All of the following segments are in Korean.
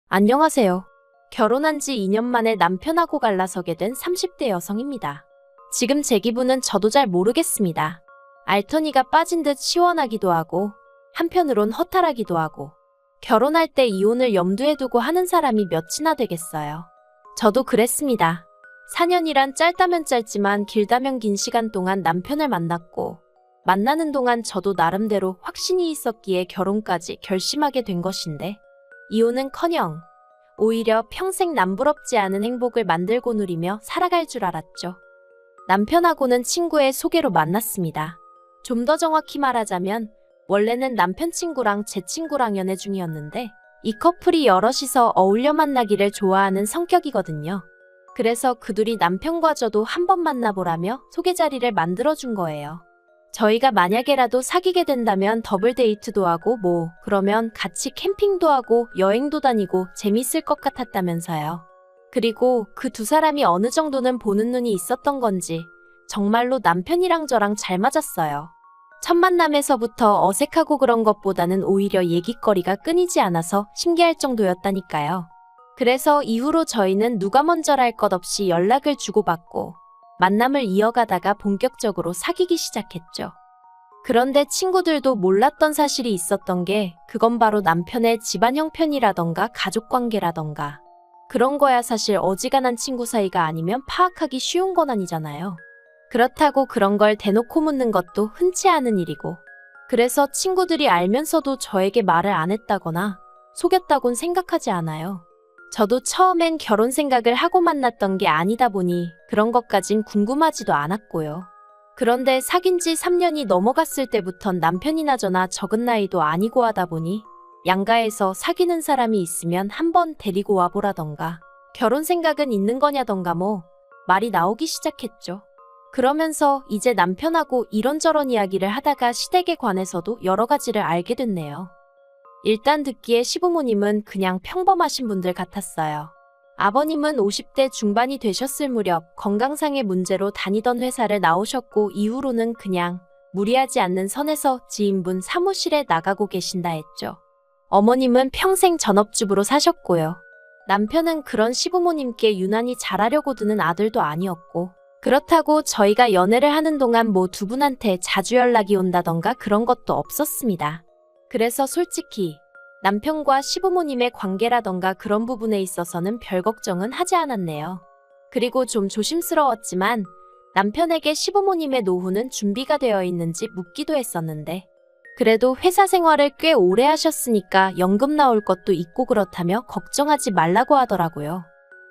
안녕하세요. 결혼한 지 2년 만에 남편하고 갈라서게 된 30대 여성입니다. 지금 제 기분은 저도 잘 모르겠습니다. 알터니가 빠진 듯 시원하기도 하고 한편으론 허탈하기도 하고 결혼할 때 이혼을 염두에 두고 하는 사람이 몇이나 되겠어요. 저도 그랬습니다. 4년이란 짧다면 짧지만 길다면 긴 시간 동안 남편을 만났고 만나는 동안 저도 나름대로 확신이 있었기에 결혼까지 결심하게 된 것인데 이혼은커녕 오히려 평생 남부럽지 않은 행복을 만들고 누리며 살아갈 줄 알았죠. 남편하고는 친구의 소개로 만났습니다. 좀 더 정확히 말하자면 원래는 남편 친구랑 제 친구랑 연애 중이었는데 이 커플이 여럿이서 어울려 만나기를 좋아하는 성격이거든요. 그래서 그둘이 남편과 저도 한번 만나보라며 소개 자리를 만들어준 거예요. 저희가 만약에라도 사귀게 된다면 더블 데이트도 하고 그러면 같이 캠핑도 하고 여행도 다니고 재밌을 것 같았다면서요. 그리고 그 두 사람이 어느 정도는 보는 눈이 있었던 건지 정말로 남편이랑 저랑 잘 맞았어요. 첫 만남에서부터 어색하고 그런 것보다는 오히려 얘기거리가 끊이지 않아서 신기할 정도였다니까요. 그래서 이후로 저희는 누가 먼저랄 것 없이 연락을 주고받고 만남을 이어가다가 본격적으로 사귀기 시작했죠. 그런데 친구들도 몰랐던 사실이 있었던 게 그건 바로 남편의 집안 형편이라던가 가족 관계라던가 그런 거야 사실 어지간한 친구 사이가 아니면 파악하기 쉬운 건 아니잖아요. 그렇다고 그런 걸 대놓고 묻는 것도 흔치 않은 일이고 그래서 친구들이 알면서도 저에게 말을 안 했다거나 속였다곤 생각하지 않아요. 저도 처음엔 결혼 생각을 하고 만났던 게 아니다 보니 그런 것까진 궁금하지도 않았고요. 그런데 사귄 지 3년이 넘어갔을 때부턴 남편이나 저나 적은 나이도 아니고 하다 보니 양가에서 사귀는 사람이 있으면 한번 데리고 와보라던가 결혼 생각은 있는 거냐던가 말이 나오기 시작했죠. 그러면서 이제 남편하고 이런저런 이야기를 하다가 시댁에 관해서도 여러 가지를 알게 됐네요. 일단 듣기에 시부모님은 그냥 평범하신 분들 같았어요. 아버님은 50대 중반이 되셨을 무렵 건강상의 문제로 다니던 회사를 나오셨고 이후로는 그냥 무리하지 않는 선에서 지인분 사무실에 나가고 계신다 했죠. 어머님은 평생 전업주부로 사셨고요. 남편은 그런 시부모님께 유난히 잘하려고 드는 아들도 아니었고 그렇다고 저희가 연애를 하는 동안 두 분한테 자주 연락이 온다던가 그런 것도 없었습니다. 그래서 솔직히 남편과 시부모님의 관계라던가 그런 부분에 있어서는 별 걱정은 하지 않았네요. 그리고 좀 조심스러웠지만 남편에게 시부모님의 노후는 준비가 되어 있는지 묻기도 했었는데 그래도 회사 생활을 꽤 오래 하셨으니까 연금 나올 것도 있고 그렇다며 걱정하지 말라고 하더라고요.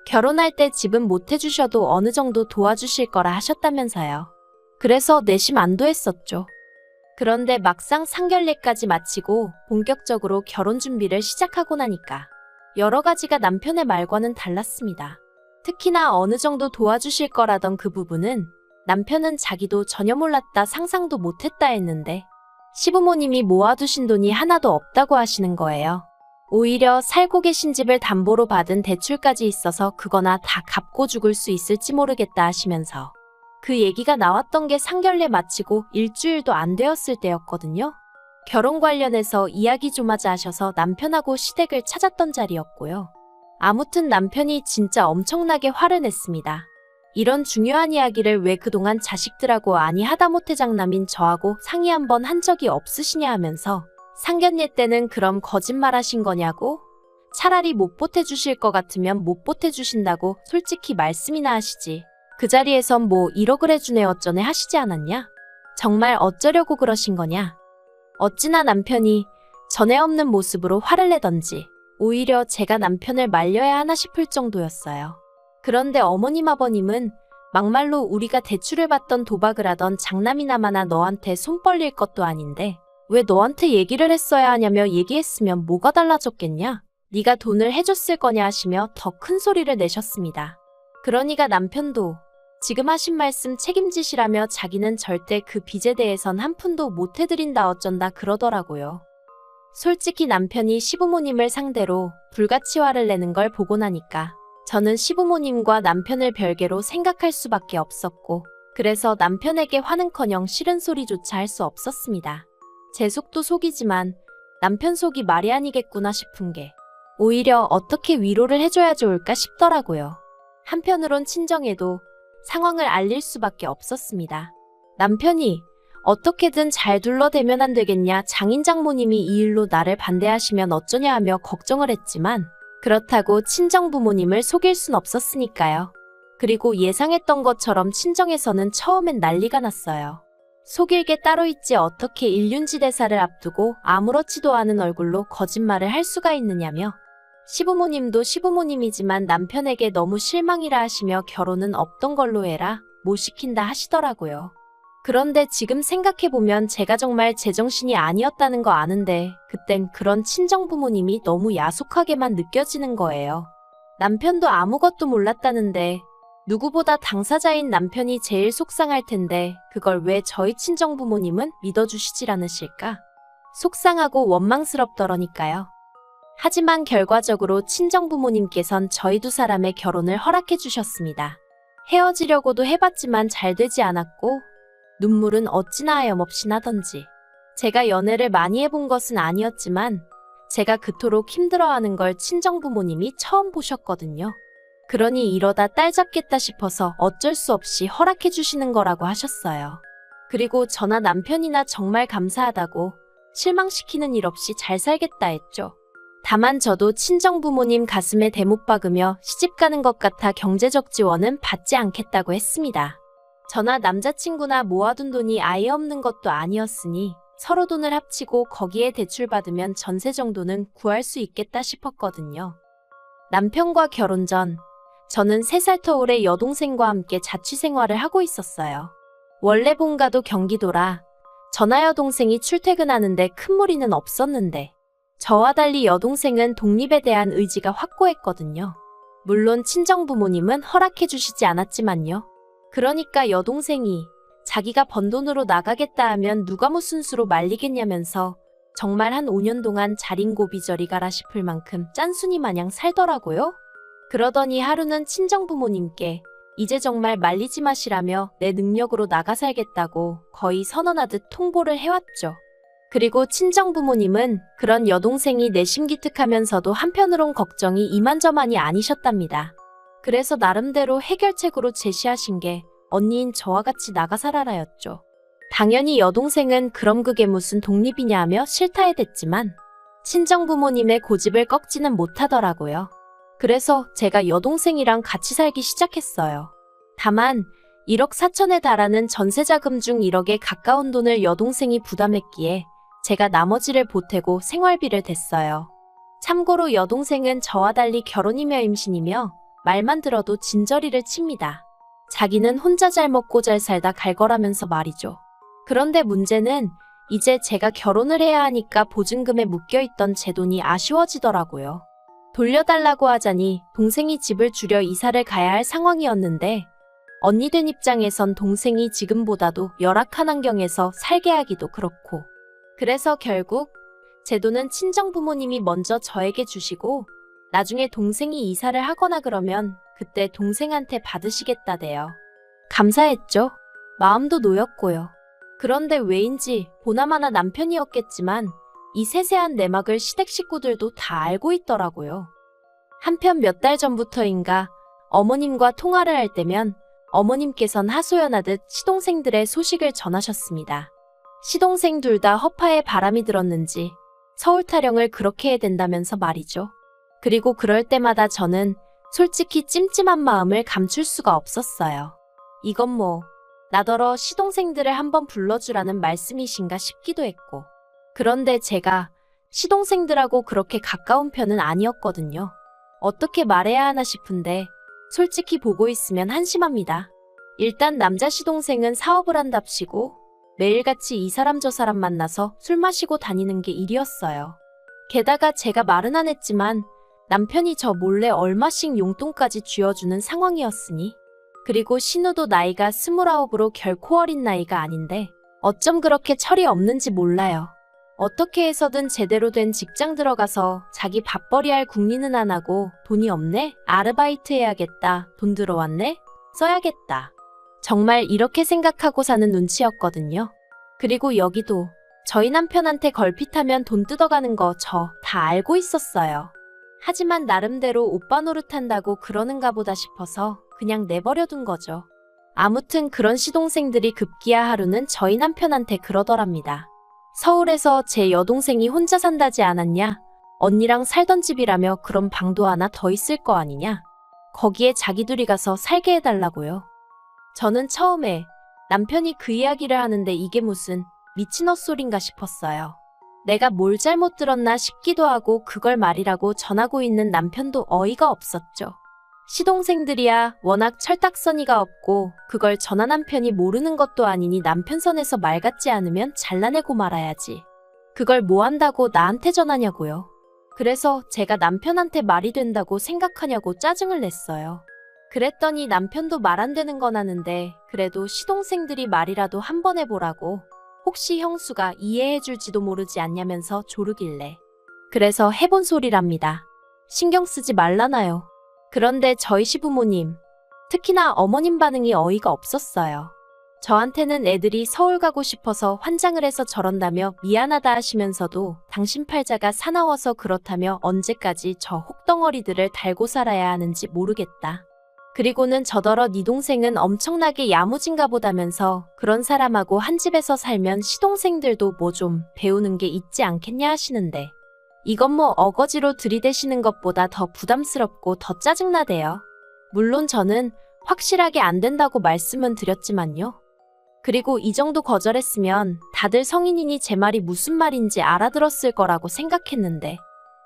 결혼할 때 집은 못 해주셔도 어느 정도 도와주실 거라 하셨다면서요. 그래서 내심 안도했었죠. 그런데 막상 상견례까지 마치고 본격적으로 결혼 준비를 시작하고 나니까 여러 가지가 남편의 말과는 달랐습니다. 특히나 어느 정도 도와주실 거라던 그 부분은 남편은 자기도 전혀 몰랐다 상상도 못했다 했는데 시부모님이 모아두신 돈이 하나도 없다고 하시는 거예요. 오히려 살고 계신 집을 담보로 받은 대출까지 있어서 그거나 다 갚고 죽을 수 있을지 모르겠다 하시면서 그 얘기가 나왔던 게 상견례 마치고 일주일도 안 되었을 때였거든요. 결혼 관련해서 이야기 좀 하자 하셔서 남편하고 시댁을 찾았던 자리였고요. 아무튼 남편이 진짜 엄청나게 화를 냈습니다. 이런 중요한 이야기를 왜 그동안 자식들하고 아니 하다못해 장남인 저하고 상의 한번 한 적이 없으시냐 하면서 상견례 때는 그럼 거짓말하신 거냐고? 차라리 못 보태주실 것 같으면 못 보태주신다고 솔직히 말씀이나 하시지. 그 자리에선 1억을 해주네 어쩌네 하시지 않았냐? 정말 어쩌려고 그러신 거냐? 어찌나 남편이 전에 없는 모습으로 화를 내던지 오히려 제가 남편을 말려야 하나 싶을 정도였어요. 그런데 어머님 아버님은 막말로 우리가 대출을 받던 도박을 하던 장남이나마나 너한테 손 벌릴 것도 아닌데 왜 너한테 얘기를 했어야 하냐며 얘기했으면 뭐가 달라졌겠냐? 네가 돈을 해줬을 거냐 하시며 더 큰 소리를 내셨습니다. 그러니까 남편도 지금 하신 말씀 책임지시라며 자기는 절대 그 빚에 대해선 한 푼도 못 해드린다 어쩐다 그러더라고요. 솔직히 남편이 시부모님을 상대로 불같이 화를 내는 걸 보고 나니까 저는 시부모님과 남편을 별개로 생각할 수밖에 없었고 그래서 남편에게 화는커녕 싫은 소리조차 할 수 없었습니다. 제 속도 속이지만 남편 속이 말이 아니겠구나 싶은 게 오히려 어떻게 위로를 해줘야 좋을까 싶더라고요. 한편으론 친정에도 상황을 알릴 수밖에 없었습니다. 남편이 어떻게든 잘 둘러대면 안 되겠냐, 장인 장모님이 이 일로 나를 반대하시면 어쩌냐 하며 걱정을 했지만 그렇다고 친정 부모님을 속일 순 없었으니까요. 그리고 예상했던 것처럼 친정에서는 처음엔 난리가 났어요. 속일 게 따로 있지 어떻게 일륜지 대사를 앞두고 아무렇지도 않은 얼굴로 거짓말을 할 수가 있느냐며 시부모님도 시부모님이지만 남편에게 너무 실망이라 하시며 결혼은 없던 걸로 해라, 못 시킨다 하시더라고요. 그런데 지금 생각해보면 제가 정말 제정신이 아니었다는 거 아는데 그땐 그런 친정 부모님이 너무 야속하게만 느껴지는 거예요. 남편도 아무것도 몰랐다는데 누구보다 당사자인 남편이 제일 속상할 텐데 그걸 왜 저희 친정 부모님은 믿어주시질 않으실까? 속상하고 원망스럽더러니까요. 하지만 결과적으로 친정 부모님께선 저희 두 사람의 결혼을 허락해 주셨습니다. 헤어지려고도 해봤지만 잘 되지 않았고 눈물은 어찌나 하염없이 나던지. 제가 연애를 많이 해본 것은 아니었지만 제가 그토록 힘들어하는 걸 친정 부모님이 처음 보셨거든요. 그러니 이러다 딸 잡겠다 싶어서 어쩔 수 없이 허락해 주시는 거라고 하셨어요. 그리고 저나 남편이나 정말 감사하다고 실망시키는 일 없이 잘 살겠다 했죠. 다만 저도 친정 부모님 가슴에 대못 박으며 시집 가는 것 같아 경제적 지원은 받지 않겠다고 했습니다. 저나 남자친구나 모아둔 돈이 아예 없는 것도 아니었으니 서로 돈을 합치고 거기에 대출받으면 전세 정도는 구할 수 있겠다 싶었거든요. 남편과 결혼 전 저는 3살 터울의 여동생과 함께 자취생활을 하고 있었어요. 원래 본가도 경기도라 저나 여동생이 출퇴근하는데 큰 무리는 없었는데 저와 달리 여동생은 독립에 대한 의지가 확고했거든요. 물론 친정 부모님은 허락해 주시지 않았지만요. 그러니까 여동생이 자기가 번 돈으로 나가겠다 하면 누가 무슨 수로 말리겠냐면서 정말 한 5년 동안 자린고비 저리 가라 싶을 만큼 짠순이 마냥 살더라고요. 그러더니 하루는 친정 부모님께 이제 정말 말리지 마시라며 내 능력으로 나가 살겠다고 거의 선언하듯 통보를 해왔죠. 그리고 친정 부모님은 그런 여동생이 내심 기특하면서도 한편으론 걱정이 이만저만이 아니셨답니다. 그래서 나름대로 해결책으로 제시하신 게 언니인 저와 같이 나가 살아라였죠. 당연히 여동생은 그럼 그게 무슨 독립이냐 하며 싫다 해댔지만 친정 부모님의 고집을 꺾지는 못하더라고요. 그래서 제가 여동생이랑 같이 살기 시작했어요. 다만 1억 4천에 달하는 전세자금 중 1억에 가까운 돈을 여동생이 부담했기에 제가 나머지를 보태고 생활비를 댔어요. 참고로 여동생은 저와 달리 결혼이며 임신이며 말만 들어도 진저리를 칩니다. 자기는 혼자 잘 먹고 잘 살다 갈 거라면서 말이죠. 그런데 문제는 이제 제가 결혼을 해야 하니까 보증금에 묶여있던 제 돈이 아쉬워지더라고요. 돌려달라고 하자니 동생이 집을 줄여 이사를 가야 할 상황이었는데 언니 된 입장에선 동생이 지금보다도 열악한 환경에서 살게 하기도 그렇고 그래서 결국 제 돈은 친정 부모님이 먼저 저에게 주시고 나중에 동생이 이사를 하거나 그러면 그때 동생한테 받으시겠다대요. 감사했죠. 마음도 놓였고요. 그런데 왜인지 보나마나 남편이었겠지만 이 세세한 내막을 시댁 식구들도 다 알고 있더라고요. 한편 몇 달 전부터인가 어머님과 통화를 할 때면 어머님께선 하소연하듯 시동생들의 소식을 전하셨습니다. 시동생 둘 다 허파에 바람이 들었는지 서울 타령을 그렇게 해야 된다면서 말이죠. 그리고 그럴 때마다 저는 솔직히 찜찜한 마음을 감출 수가 없었어요. 이건 뭐 나더러 시동생들을 한번 불러주라는 말씀이신가 싶기도 했고 그런데 제가 시동생들하고 그렇게 가까운 편은 아니었거든요. 어떻게 말해야 하나 싶은데 솔직히 보고 있으면 한심합니다. 일단 남자 시동생은 사업을 한답시고 매일같이 이 사람 저 사람 만나서 술 마시고 다니는 게 일이었어요. 게다가 제가 말은 안 했지만 남편이 저 몰래 얼마씩 용돈까지 쥐어주는 상황이었으니 그리고 신우도 나이가 29으로 결코 어린 나이가 아닌데 어쩜 그렇게 철이 없는지 몰라요. 어떻게 해서든 제대로 된 직장 들어가서 자기 밥벌이 할 궁리는 안 하고 돈이 없네? 아르바이트 해야겠다. 돈 들어왔네? 써야겠다. 정말 이렇게 생각하고 사는 눈치였거든요. 그리고 여기도 저희 남편한테 걸핏하면 돈 뜯어가는 거 저 다 알고 있었어요. 하지만 나름대로 오빠 노릇한다고 그러는가 보다 싶어서 그냥 내버려둔 거죠. 아무튼 그런 시동생들이 급기야 하루는 저희 남편한테 그러더랍니다. 서울에서 제 여동생이 혼자 산다지 않았냐? 언니랑 살던 집이라며 그럼 방도 하나 더 있을 거 아니냐? 거기에 자기들이 가서 살게 해달라고요. 저는 처음에 남편이 그 이야기를 하는데 이게 무슨 미친 헛소린가 싶었어요. 내가 뭘 잘못 들었나 싶기도 하고 그걸 말이라고 전하고 있는 남편도 어이가 없었죠. 시동생들이야 워낙 철딱서니가 없고 그걸 전화 남편이 모르는 것도 아니니 남편 선에서 말 같지 않으면 잘라내고 말아야지. 그걸 뭐 한다고 나한테 전하냐고요. 그래서 제가 남편한테 말이 된다고 생각하냐고 짜증을 냈어요. 그랬더니 남편도 말 안 되는 건 아는데 그래도 시동생들이 말이라도 한번 해보라고 혹시 형수가 이해해줄지도 모르지 않냐면서 조르길래 그래서 해본 소리랍니다. 신경 쓰지 말라나요. 그런데 저희 시부모님, 특히나 어머님 반응이 어이가 없었어요. 저한테는 애들이 서울 가고 싶어서 환장을 해서 저런다며 미안하다 하시면서도 당신 팔자가 사나워서 그렇다며 언제까지 저 혹덩어리들을 달고 살아야 하는지 모르겠다. 그리고는 저더러 네 동생은 엄청나게 야무진가 보다면서 그런 사람하고 한 집에서 살면 시동생들도 뭐 좀 배우는 게 있지 않겠냐 하시는데 이건 뭐 어거지로 들이대시는 것보다 더 부담스럽고 더 짜증나대요. 물론 저는 확실하게 안 된다고 말씀은 드렸지만요. 그리고 이 정도 거절했으면 다들 성인이니 제 말이 무슨 말인지 알아들었을 거라고 생각했는데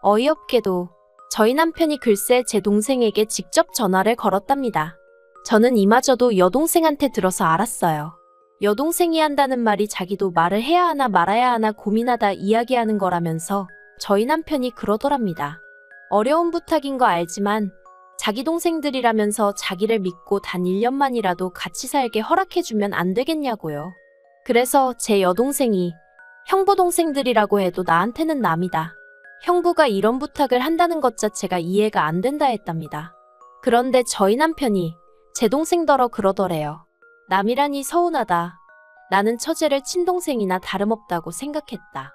어이없게도 저희 남편이 글쎄 제 동생에게 직접 전화를 걸었답니다. 저는 이마저도 여동생한테 들어서 알았어요. 여동생이 한다는 말이 자기도 말을 해야 하나 말아야 하나 고민하다 이야기하는 거라면서 저희 남편이 그러더랍니다. 어려운 부탁인 거 알지만 자기 동생들이라면서 자기를 믿고 단 1년만이라도 같이 살게 허락해주면 안 되겠냐고요. 그래서 제 여동생이 형부 동생들이라고 해도 나한테는 남이다. 형부가 이런 부탁을 한다는 것 자체가 이해가 안 된다 했답니다. 그런데 저희 남편이 제 동생더러 그러더래요. 남이라니 서운하다. 나는 처제를 친동생이나 다름없다고 생각했다.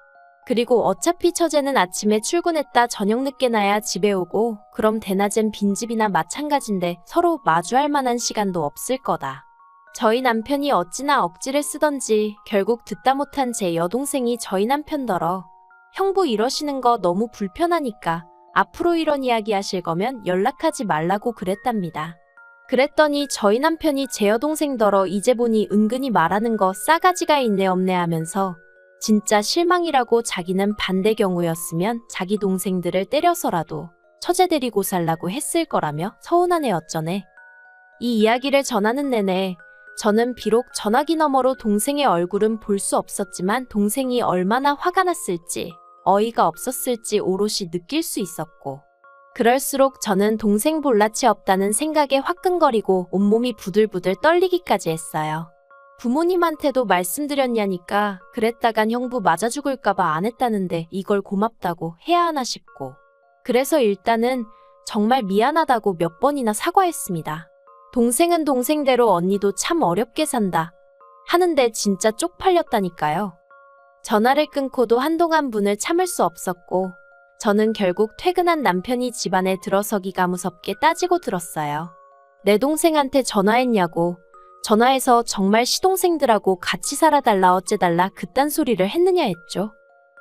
그리고 어차피 처제는 아침에 출근했다 저녁 늦게 나야 집에 오고 그럼 대낮엔 빈집이나 마찬가지인데 서로 마주할 만한 시간도 없을 거다. 저희 남편이 어찌나 억지를 쓰던지 결국 듣다 못한 제 여동생이 저희 남편더러 형부 이러시는 거 너무 불편하니까 앞으로 이런 이야기 하실 거면 연락하지 말라고 그랬답니다. 그랬더니 저희 남편이 제 여동생더러 이제 보니 은근히 말하는 거 싸가지가 있네 없네 하면서 진짜 실망이라고 자기는 반대 경우였으면 자기 동생들을 때려서라도 처제 데리고 살라고 했을 거라며 서운하네 어쩌네. 이 이야기를 전하는 내내 저는 비록 전화기 너머로 동생의 얼굴은 볼 수 없었지만 동생이 얼마나 화가 났을지 어이가 없었을지 오롯이 느낄 수 있었고 그럴수록 저는 동생 볼낯이 없다는 생각에 화끈거리고 온몸이 부들부들 떨리기까지 했어요. 부모님한테도 말씀드렸냐니까 그랬다간 형부 맞아 죽을까봐 안 했다는데 이걸 고맙다고 해야 하나 싶고 그래서 일단은 정말 미안하다고 몇 번이나 사과했습니다. 동생은 동생대로 언니도 참 어렵게 산다 하는데 진짜 쪽팔렸다니까요. 전화를 끊고도 한동안 분을 참을 수 없었고 저는 결국 퇴근한 남편이 집안에 들어서기가 무섭게 따지고 들었어요. 내 동생한테 전화했냐고 전화해서 정말 시동생들하고 같이 살아달라 어째달라 그딴 소리를 했느냐 했죠.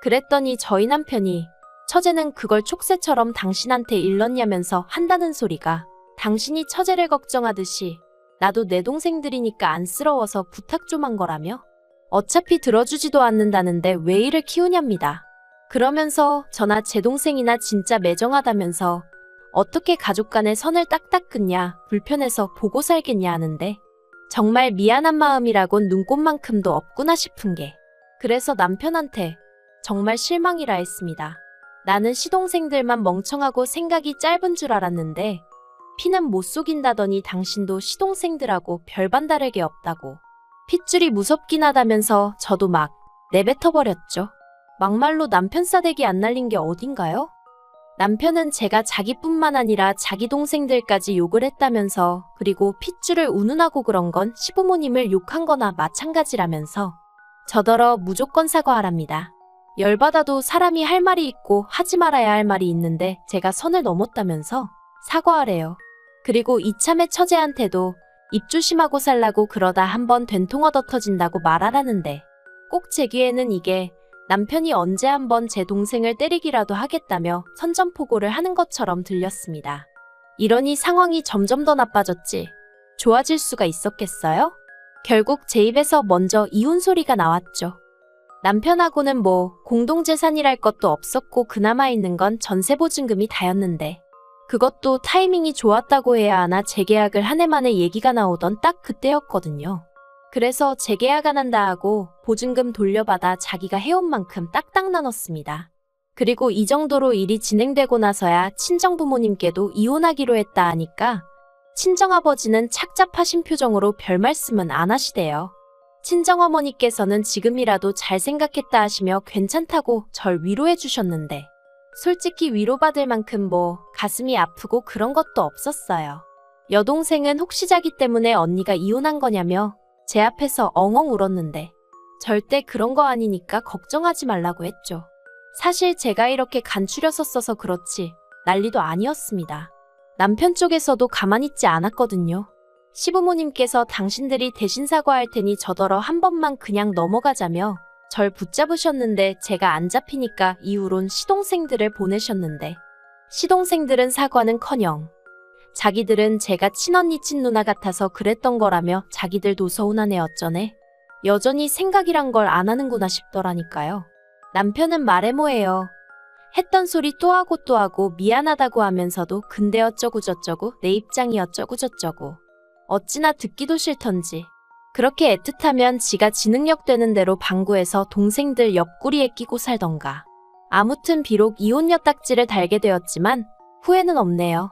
그랬더니 저희 남편이 처제는 그걸 촉새처럼 당신한테 일렀냐면서 한다는 소리가 당신이 처제를 걱정하듯이 나도 내 동생들이니까 안쓰러워서 부탁 좀 한 거라며 어차피 들어주지도 않는다는데 왜 이를 키우냐입니다. 그러면서 저나 제 동생이나 진짜 매정하다면서 어떻게 가족 간의 선을 딱딱 끊냐 불편해서 보고 살겠냐 하는데 정말 미안한 마음이라곤 눈꽃만큼도 없구나 싶은 게 그래서 남편한테 정말 실망이라 했습니다. 나는 시동생들만 멍청하고 생각이 짧은 줄 알았는데 피는 못 속인다더니 당신도 시동생들하고 별반 다를 게 없다고 핏줄이 무섭긴 하다면서 저도 막 내뱉어버렸죠. 막말로 남편 싸대기 안 날린 게 어딘가요? 남편은 제가 자기뿐만 아니라 자기 동생들까지 욕을 했다면서 그리고 핏줄을 운운하고 그런 건 시부모님을 욕한 거나 마찬가지라면서 저더러 무조건 사과하랍니다. 열받아도 사람이 할 말이 있고 하지 말아야 할 말이 있는데 제가 선을 넘었다면서 사과하래요. 그리고 이참에 처제한테도 입 조심하고 살라고 그러다 한번 된통 얻어 터진다고 말하라는데 꼭 제 귀에는 이게 남편이 언제 한번 제 동생을 때리기라도 하겠다며 선전포고를 하는 것처럼 들렸습니다. 이러니 상황이 점점 더 나빠졌지. 좋아질 수가 있었겠어요? 결국 제 입에서 먼저 이혼 소리가 나왔죠. 남편하고는 뭐 공동재산이랄 것도 없었고 그나마 있는 건 전세보증금이 다였는데 그것도 타이밍이 좋았다고 해야 하나 재계약을 한 해 만에 얘기가 나오던 딱 그때였거든요. 그래서 재계약 안 한다 하고 보증금 돌려받아 자기가 해온 만큼 딱딱 나눴습니다. 그리고 이 정도로 일이 진행되고 나서야 친정부모님께도 이혼하기로 했다 하니까 친정아버지는 착잡하신 표정으로 별 말씀은 안 하시대요. 친정어머니께서는 지금이라도 잘 생각했다 하시며 괜찮다고 절 위로해 주셨는데 솔직히 위로받을 만큼 뭐 가슴이 아프고 그런 것도 없었어요. 여동생은 혹시 자기 때문에 언니가 이혼한 거냐며 제 앞에서 엉엉 울었는데 절대 그런 거 아니니까 걱정하지 말라고 했죠. 사실 제가 이렇게 간추려서 써서 그렇지 난리도 아니었습니다. 남편 쪽에서도 가만히 있지 않았거든요. 시부모님께서 당신들이 대신 사과할 테니 저더러 한 번만 그냥 넘어가자며 절 붙잡으셨는데 제가 안 잡히니까 이후론 시동생들을 보내셨는데 시동생들은 사과는커녕 자기들은 제가 친언니 친누나 같아서 그랬던 거라며 자기들도 서운하네 어쩌네. 여전히 생각이란 걸 안 하는구나 싶더라니까요. 남편은 말해 뭐해요. 했던 소리 또 하고 또 하고 미안하다고 하면서도 근데 어쩌고 저쩌고 내 입장이 어쩌고 저쩌고 어찌나 듣기도 싫던지. 그렇게 애틋하면 지가 지능력 되는 대로 방구해서 동생들 옆구리에 끼고 살던가. 아무튼 비록 이혼 엿딱지를 달게 되었지만 후회는 없네요.